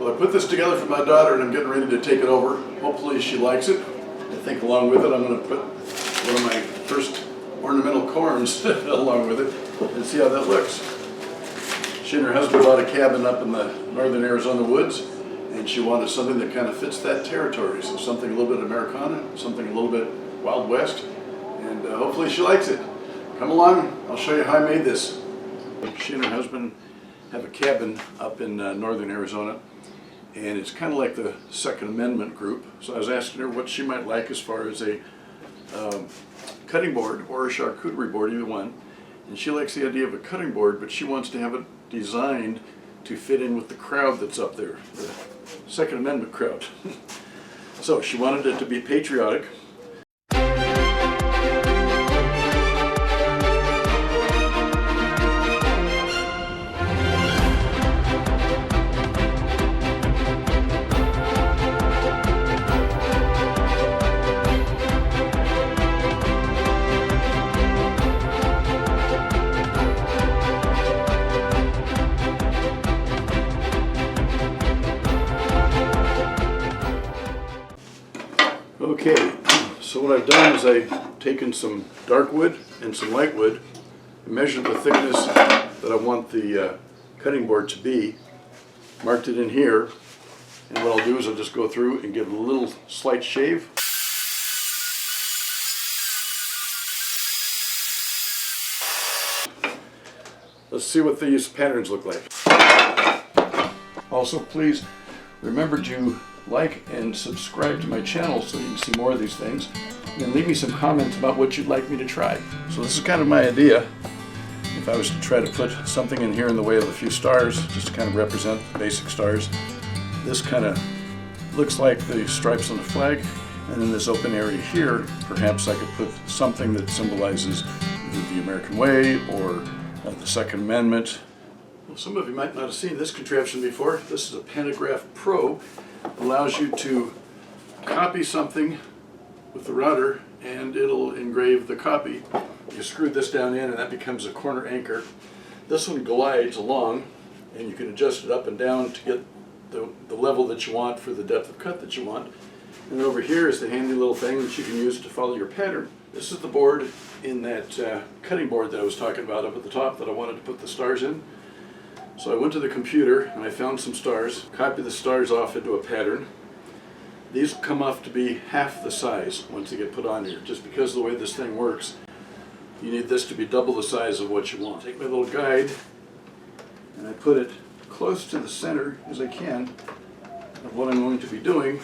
Well, I put this together for my daughter and I'm getting ready to take it over. Hopefully she likes it. I think along with it I'm going to put one of my first ornamental corns along with it and see how that looks. She and her husband bought a cabin up in the northern Arizona woods, and she wanted something that kind of fits that territory. So something a little bit Americana, something a little bit Wild West, and hopefully she likes it. Come along, I'll show you how I made this. She and her husband have a cabin up in northern Arizona, and it's kind of like the Second Amendment group. So I was asking her what she might like as far as a cutting board or a charcuterie board, either one. And she likes the idea of a cutting board, but she wants to have it designed to fit in with the crowd that's up there, the Second Amendment crowd. So she wanted it to be patriotic. Okay, so what I've done is I've taken some dark wood and some light wood and measured the thickness that I want the cutting board to be, marked it in here, and what I'll do is I'll just go through and give it a little slight shave. Let's see what these patterns look like. Also, please remember to like and subscribe to my channel so you can see more of these things, and then leave me some comments about what you'd like me to try. So this is kind of my idea. If I was to try to put something in here in the way of a few stars, just to kind of represent the basic stars, this kind of looks like the stripes on the flag, and in this open area here, perhaps I could put something that symbolizes either the American way or the Second Amendment. Well, some of you might not have seen this contraption before. This is a Pantograph Pro. Allows you to copy something with the router and it'll engrave the copy. You screw this down in and that becomes a corner anchor. This one glides along and you can adjust it up and down to get the level that you want for the depth of cut that you want. And over here is the handy little thing that you can use to follow your pattern. This is the board in that cutting board that I was talking about up at the top that I wanted to put the stars in. So I went to the computer and I found some stars, copied the stars off into a pattern. These come off to be half the size once they get put on here. Just because of the way this thing works, you need this to be double the size of what you want. Take my little guide and I put it close to the center as I can of what I'm going to be doing.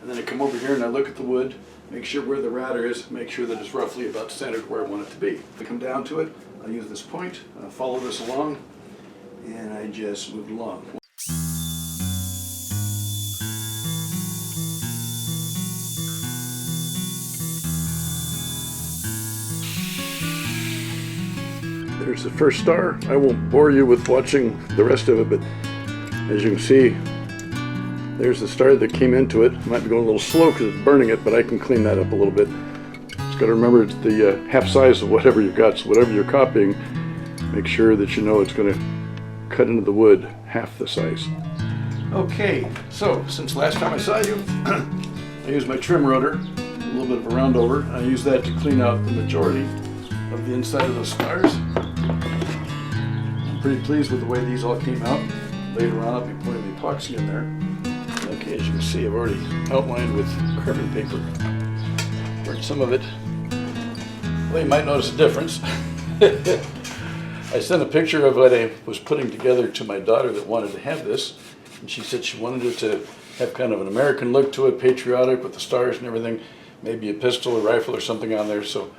And then I come over here and I look at the wood, make sure where the router is, make sure that it's roughly about centered where I want it to be. If I come down to it, I'll use this point, I'll follow this along, and I just moved along. There's the first star. I won't bore you with watching the rest of it, but as you can see, there's the star that came into it. It might be going a little slow because it's burning it, but I can clean that up a little bit. Just got to remember it's the half size of whatever you've got, so whatever you're copying, make sure that you know it's going to cut into the wood half the size. Okay, so since last time I saw you, I used my trim rotor, a little bit of a round over. I used that to clean out the majority of the inside of those stars. I'm pretty pleased with the way these all came out. Later on I'll be putting the epoxy in there. Okay, as you can see, I've already outlined with carbon paper. Burnt some of it. Well, you might notice a difference. I sent a picture of what I was putting together to my daughter that wanted to have this, and she said she wanted it to have kind of an American look to it, patriotic with the stars and everything, maybe a pistol or rifle or something on there. So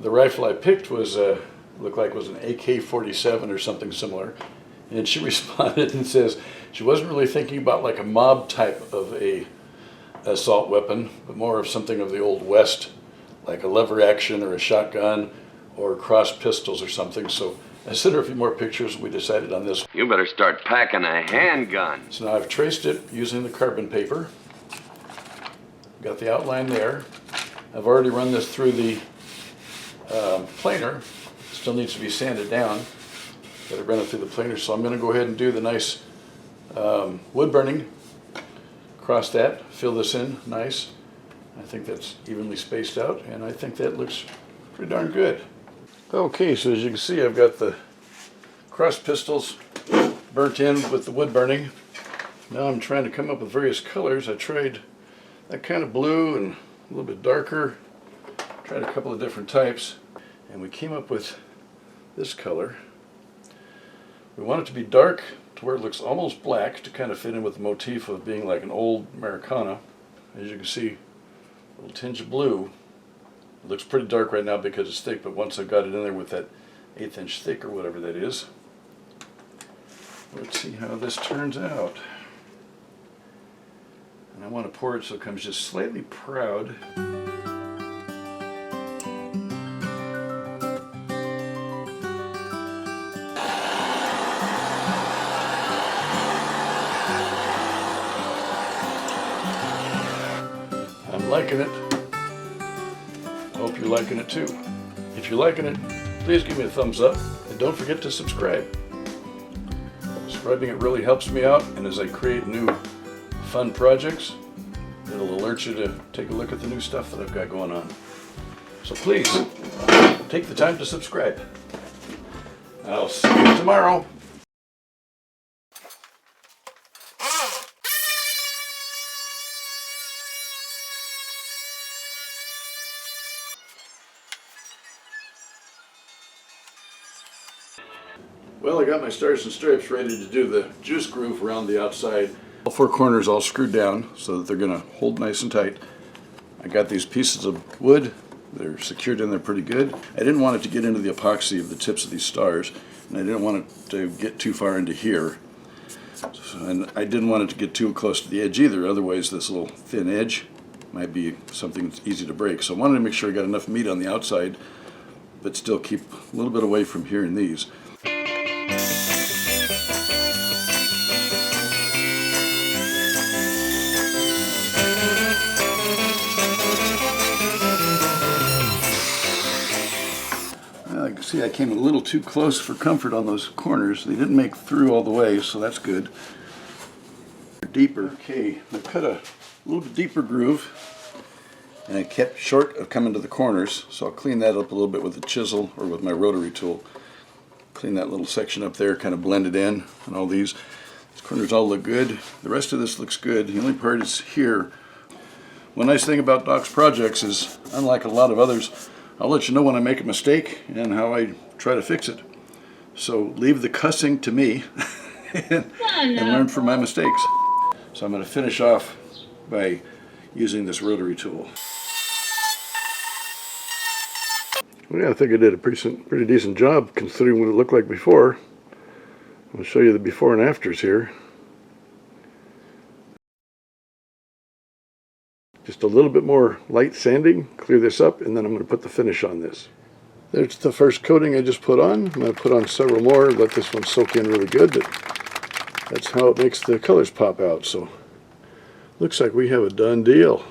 the rifle I picked was looked like it was an AK-47 or something similar, and she responded and says she wasn't really thinking about like a mob type of a assault weapon, but more of something of the Old West, like a lever action or a shotgun or cross pistols or something. So I sent her a few more pictures. We decided on this. You better start packing a handgun. So now I've traced it using the carbon paper. Got the outline there. I've already run this through the planer. Still needs to be sanded down. Got to run it through the planer. So I'm going to go ahead and do the nice Wood burning, cross that, fill this in nice. I think that's evenly spaced out, and I think that looks pretty darn good. Okay, so as you can see, I've got the cross pistils burnt in with the wood burning. Now I'm trying to come up with various colors. I tried that kind of blue and a little bit darker. Tried a couple of different types, and we came up with this color. We want it to be dark to where it looks almost black to kind of fit in with the motif of being like an old Americana. As you can see, a little tinge of blue. It looks pretty dark right now because it's thick, but once I've got it in there with that 1/8 inch thick or whatever that is, let's see how this turns out. And I want to pour it so it comes just slightly proud. I'm liking it. I hope you're liking it too. If you're liking it, please give me a thumbs up and don't forget to subscribe. Subscribing it really helps me out, and as I create new fun projects, it'll alert you to take a look at the new stuff that I've got going on. So please, take the time to subscribe. I'll see you tomorrow. Well, I got my stars and stripes ready to do the juice groove around the outside. All four corners all screwed down so that they're going to hold nice and tight. I got these pieces of wood. They're secured in there pretty good. I didn't want it to get into the epoxy of the tips of these stars, and I didn't want it to get too far into here. And I didn't want it to get too close to the edge either, otherwise this little thin edge might be something that's easy to break. So I wanted to make sure I got enough meat on the outside, but still keep a little bit away from here in these. See, I came a little too close for comfort on those corners. They didn't make through all the way, so that's good. Deeper. Okay, I cut a little bit deeper groove, and I kept short of coming to the corners, so I'll clean that up a little bit with a chisel or with my rotary tool. Clean that little section up there, kind of blend it in, and all these corners all look good. The rest of this looks good. The only part is here. One nice thing about Doc's projects is, unlike a lot of others, I'll let you know when I make a mistake and how I try to fix it. So leave the cussing to me and learn from my mistakes. So I'm going to finish off by using this rotary tool. Well, yeah, I think I did a pretty decent job considering what it looked like before. I'll show you the before and afters here. Just a little bit more light sanding, clear this up, and then I'm going to put the finish on this. There's the first coating I just put on. I'm going to put on several more, let this one soak in really good, but that's how it makes the colors pop out. So looks like we have a done deal.